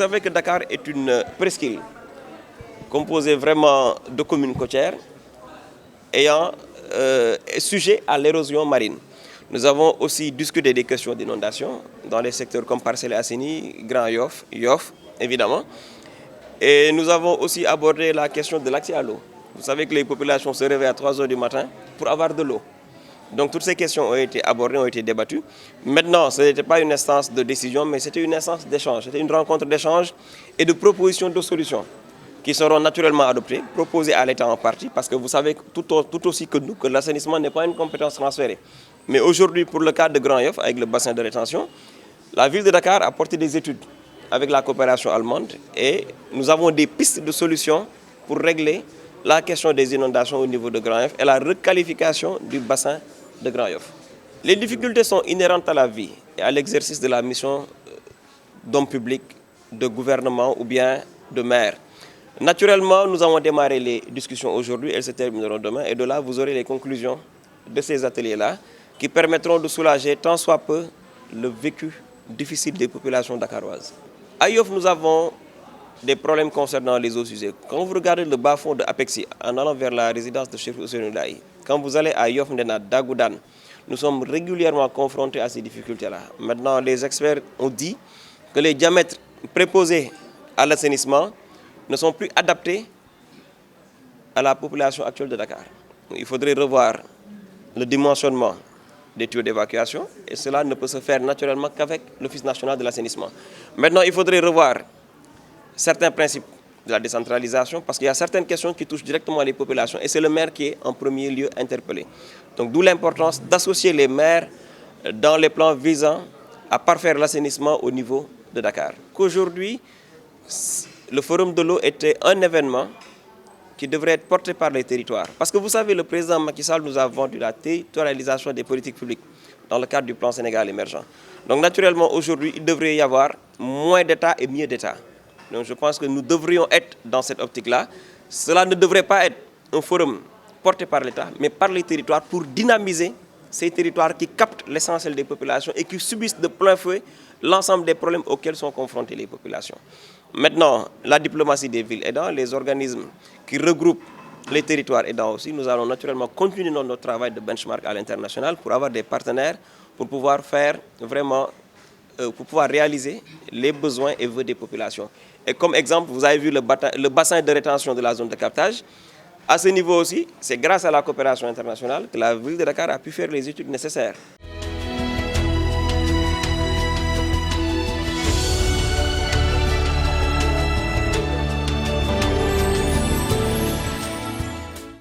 savez que Dakar est une presqu'île composée vraiment de communes côtières ayant sujet à l'érosion marine. Nous avons aussi discuté des questions d'inondation dans les secteurs comme Parcelles Assainies, Grand Yoff, Yoff évidemment. Et nous avons aussi abordé la question de l'accès à l'eau. Vous savez que les populations se réveillent à 3 heures du matin pour avoir de l'eau. Donc toutes ces questions ont été abordées, ont été débattues. Maintenant, ce n'était pas une instance de décision, mais c'était une instance d'échange. C'était une rencontre d'échange et de propositions de solutions qui seront naturellement adoptées, proposées à l'État en partie, parce que vous savez tout aussi que nous que l'assainissement n'est pas une compétence transférée. Mais aujourd'hui, pour le cas de Grand Yoff, avec le bassin de rétention, la ville de Dakar a porté des études avec la coopération allemande et nous avons des pistes de solutions pour régler la question des inondations au niveau de Grand Yoff et la requalification du bassin de Grand Yoff. Les difficultés sont inhérentes à la vie et à l'exercice de la mission d'homme public, de gouvernement ou bien de maire. Naturellement, nous avons démarré les discussions aujourd'hui, elles se termineront demain et de là, vous aurez les conclusions de ces ateliers-là qui permettront de soulager tant soit peu le vécu difficile des populations dakaroises. À Yoff, nous avons des problèmes concernant les eaux usées. Quand vous regardez le bas-fond de Apexi en allant vers la résidence de Cheikh Ousseynou Laye, quand vous allez à Yoff Ndena, Dagoudane, nous sommes régulièrement confrontés à ces difficultés-là. Maintenant, les experts ont dit que les diamètres préposés à l'assainissement ne sont plus adaptés à la population actuelle de Dakar. Il faudrait revoir le dimensionnement des tuyaux d'évacuation et cela ne peut se faire naturellement qu'avec l'Office national de l'assainissement. Maintenant, il faudrait revoir certains principes de la décentralisation parce qu'il y a certaines questions qui touchent directement les populations et c'est le maire qui est en premier lieu interpellé. Donc d'où l'importance d'associer les maires dans les plans visant à parfaire l'assainissement au niveau de Dakar. Qu'aujourd'hui, le Forum de l'eau était un événement qui devrait être porté par les territoires. Parce que vous savez, le président Macky Sall nous a vendu la territorialisation des politiques publiques dans le cadre du plan Sénégal émergent. Donc naturellement, aujourd'hui, il devrait y avoir moins d'État et mieux d'État. Donc je pense que nous devrions être dans cette optique-là. Cela ne devrait pas être un forum porté par l'État, mais par les territoires pour dynamiser ces territoires qui captent l'essentiel des populations et qui subissent de plein fouet l'ensemble des problèmes auxquels sont confrontées les populations. Maintenant, la diplomatie des villes aidant, les organismes qui regroupent les territoires aidant aussi, nous allons naturellement continuer notre travail de benchmark à l'international pour avoir des partenaires pour pouvoir faire vraiment, pour pouvoir réaliser les besoins et vœux des populations. Et comme exemple, vous avez vu le bassin de rétention de la zone de captage. À ce niveau aussi, c'est grâce à la coopération internationale que la ville de Dakar a pu faire les études nécessaires.